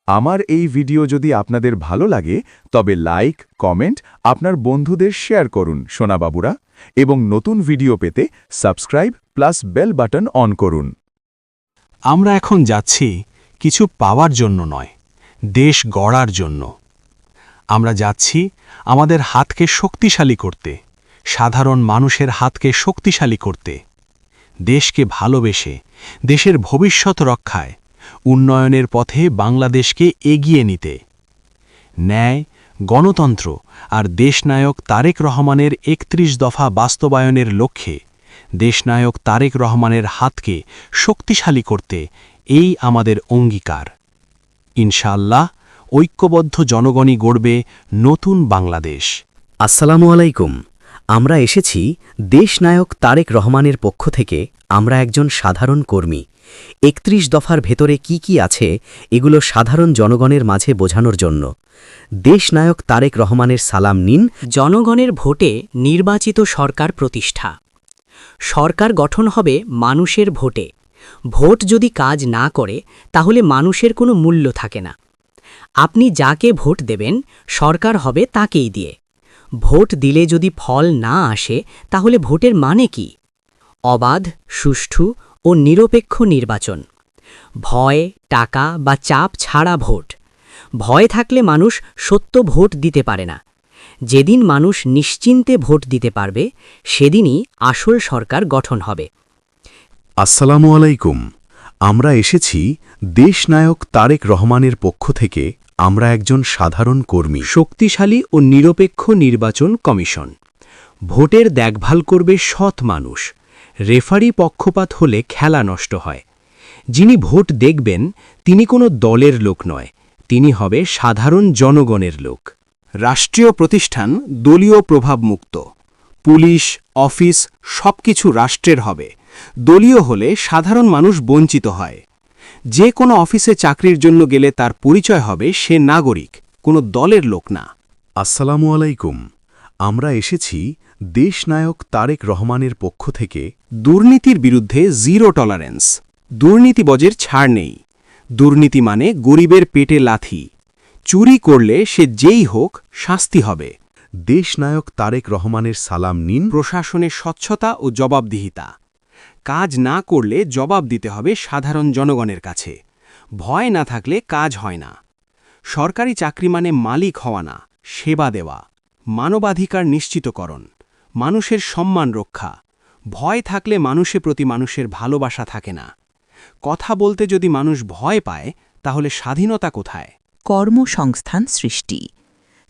আমার এই ভিডিও যদি আপনাদের ভালো লাগে তবে লাইক, কমেন্ট, আপনার বন্ধুদের শেয়ার করুন সোনাবাবুরা, এবং নতুন ভিডিও পেতে subscribe plus bell button on করুন। আমরা এখন যাচ্ছি কিছু পাওয়ার জন্য নয়, দেশ গড়ার জন্য। আমরা যাচ্ছি আমাদের হাতকে শক্তিশালী করতে, সাধারণ মানুষের হাতকে শক্তিশালী করতে, দেশকে ভালোবেসে, দেশের ভবিষ্যৎ রক্ষায়, উন্নয়নের পথে বাংলাদেশকে এগিয়ে নিতে। ন্যায়, গণতন্ত্র আর দেশনায়ক তারেক রহমানের ৩১ দফা বাস্তবায়নের লক্ষ্যে দেশনায়ক তারেক রহমানের হাতকে শক্তিশালী করতে এই আমাদের অঙ্গীকার। ইনশাআল্লাহ ঐক্যবদ্ধ জনগণই গড়বে নতুন বাংলাদেশ। আসসালামু আলাইকুম। আমরা এসেছি দেশনায়ক তারেক রহমানের পক্ষ থেকে। আমরা একজন সাধারণ কর্মী। ৩১ দফার ভেতরে কি কি আছে এগুলো সাধারণ জনগণের মাঝে বোঝানোর জন্য। দেশনায়ক তারেক রহমানের সালাম নিন। জনগণের ভোটে নির্বাচিত সরকার প্রতিষ্ঠা। সরকার গঠন হবে মানুষের ভোটে। ভোট যদি কাজ না করে তাহলে মানুষের কোনো মূল্য থাকে না। আপনি যাকে ভোট দেবেন সরকার হবে তাকেই দিয়ে। ভোট দিলে যদি ফল না আসে তাহলে ভোটের মানে কি? অবাধ, সুষ্ঠু ও নিরপেক্ষ নির্বাচন। ভয়, টাকা বা চাপ ছাড়া ভোট। ভয় থাকলে মানুষ সত্য ভোট দিতে পারে না। যেদিন মানুষ নিশ্চিন্তে ভোট দিতে পারবে সেদিনই আসল সরকার গঠন হবে। আসসালামু আলাইকুম। আমরা এসেছি দেশনায়ক তারেক রহমানের পক্ষ থেকে। আমরা একজন সাধারণ কর্মী। শক্তিশালী ও নিরপেক্ষ নির্বাচন কমিশন। ভোটের দেখভাল করবে সৎ মানুষ। রেফারি পক্ষপাত হলে খেলা নষ্ট হয়। যিনি ভোট দেখবেন তিনি কোনো দলের লোক নয়, তিনি হবে সাধারণ জনগণের লোক। রাষ্ট্রীয় প্রতিষ্ঠান দলীয় প্রভাবমুক্ত। পুলিশ, অফিস সবকিছু রাষ্ট্রের হবে। দলীয় হলে সাধারণ মানুষ বঞ্চিত হয়। যে কোনো অফিসে চাকরির জন্য গেলে তার পরিচয় হবে সে নাগরিক, কোনো দলের লোক না। আসসালামু আলাইকুম। আমরা এসেছি দেশনায়ক তারেক রহমানের পক্ষ থেকে। দুর্নীতির বিরুদ্ধে জিরো টলারেন্স। দুর্নীতিবাজের ছাড় নেই। দুর্নীতি মানে গরিবের পেটে লাথি। চুরি করলে সে যেই হোক শাস্তি হবে। দেশনায়ক তারেক রহমানের সালাম নিন। প্রশাসনের স্বচ্ছতা ও জবাবদিহিতা। কাজ না করলে জবাব দিতে হবে সাধারণ জনগণের কাছে। ভয় না থাকলে কাজ হয় না। সরকারি চাকরি মানে মালিক হওয়া না, সেবা দেওয়া। মানবাধিকার নিশ্চিতকরণ। মানুষের সম্মান রক্ষা। ভয় থাকলে মানুষের প্রতি মানুষের ভালোবাসা থাকে না। কথা বলতে যদি মানুষ ভয় পায় তাহলে স্বাধীনতা কোথায়? কর্মসংস্থান সৃষ্টি।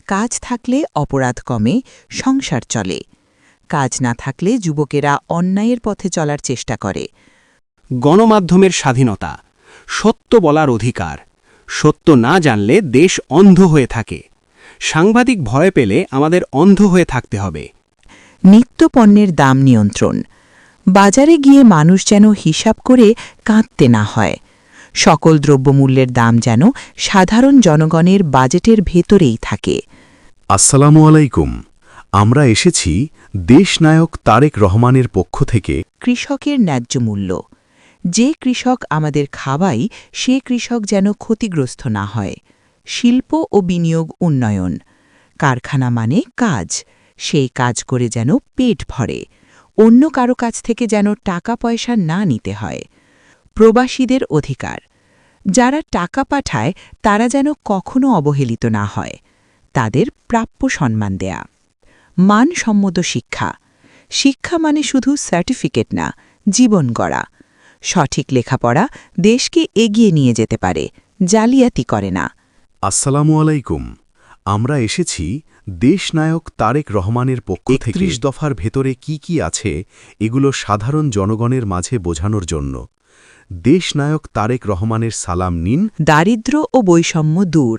কাজ থাকলে অপরাধ কমে, সংসার চলে। কাজ না থাকলে যুবকেরা অন্যায়ের পথে চলার চেষ্টা করে। গণমাধ্যমের স্বাধীনতা। সত্য বলার অধিকার। সত্য না জানলে দেশ অন্ধ হয়ে থাকে। সাংবাদিক ভয় পেলে আমাদের অন্ধ হয়ে থাকতে হবে। নিত্যপণ্যের দাম নিয়ন্ত্রণ। বাজারে গিয়ে মানুষ যেন হিসাব করে কাঁদতে না হয়। সকল দ্রব্যমূল্যের দাম যেন সাধারণ জনগণের বাজেটের ভেতরেই থাকে। আসসালামু আলাইকুম। আমরা এসেছি দেশনায়ক তারেক রহমানের পক্ষ থেকে। কৃষকের ন্যায্য মূল্য। যে কৃষক আমাদের খাওয়ায় সে কৃষক যেন ক্ষতিগ্রস্ত না হয়। শিল্প ও বিনিয়োগ উন্নয়ন। কারখানা মানে কাজ, সেই কাজ করে যেন পেট ভরে। অন্য কারো কাছ থেকে যেন টাকা পয়সা না নিতে হয়। প্রবাসীদের অধিকার। যারা টাকা পাঠায় তারা যেন কখনো অবহেলিত না হয়। তাদের প্রাপ্য সম্মান দেয়া। মানসম্মত শিক্ষা। শিক্ষা মানে শুধু সার্টিফিকেট না, জীবন গড়া। সঠিক লেখাপড়া দেশকে এগিয়ে নিয়ে যেতে পারে, জালিয়াতি করে না। আসসালামু আলাইকুম। আমরা এসেছি দেশনায়ক তারেক রহমানের পক্ষ থেকে। ৩১ দফার ভেতরে কি কি আছে এগুলো সাধারণ জনগণের মাঝে বোঝানোর জন্য। দেশনায়ক তারেক রহমানের সালাম নিন। দারিদ্র্য ও বৈষম্য দূর।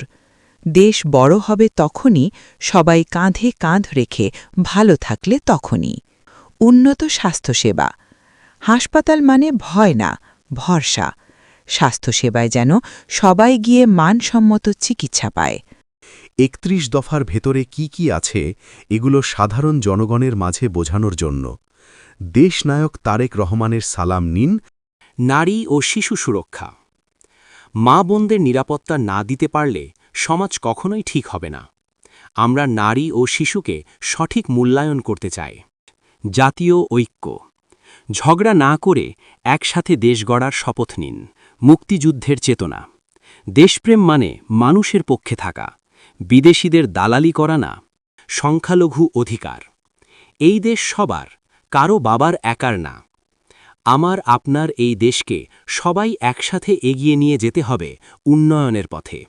দেশ বড় হবে তখনই, সবাই কাঁধে কাঁধ রেখে ভালো থাকলে তখনই। উন্নত স্বাস্থ্যসেবা। হাসপাতাল মানে ভয় না, ভরসা। স্বাস্থ্যসেবায় যেন সবাই গিয়ে মানসম্মত চিকিৎসা পায়। ৩১ দফার ভেতরে কি কি আছে এগুলো সাধারণ জনগণের মাঝে বোঝানোর জন্য। দেশনায়ক তারেক রহমানের সালাম নিন। নারী ও শিশু সুরক্ষা। মা বোনদের নিরাপত্তা না দিতে পারলে সমাজ কখনোই ঠিক হবে না। আমরা নারী ও শিশুকে সঠিক মূল্যায়ন করতে চাই। জাতীয় ঐক্য। ঝগড়া না করে একসাথে দেশ গড়ার শপথ নিন। মুক্তিযুদ্ধের চেতনা। দেশপ্রেম মানে মানুষের পক্ষে থাকা, বিদেশিদের দালালি করা না। সংখ্যালঘু অধিকার। এই দেশ সবার, কারো বাবার একার না। আমার আপনার এই দেশকে সবাই একসাথে এগিয়ে নিয়ে যেতে হবে উন্নয়নের পথে।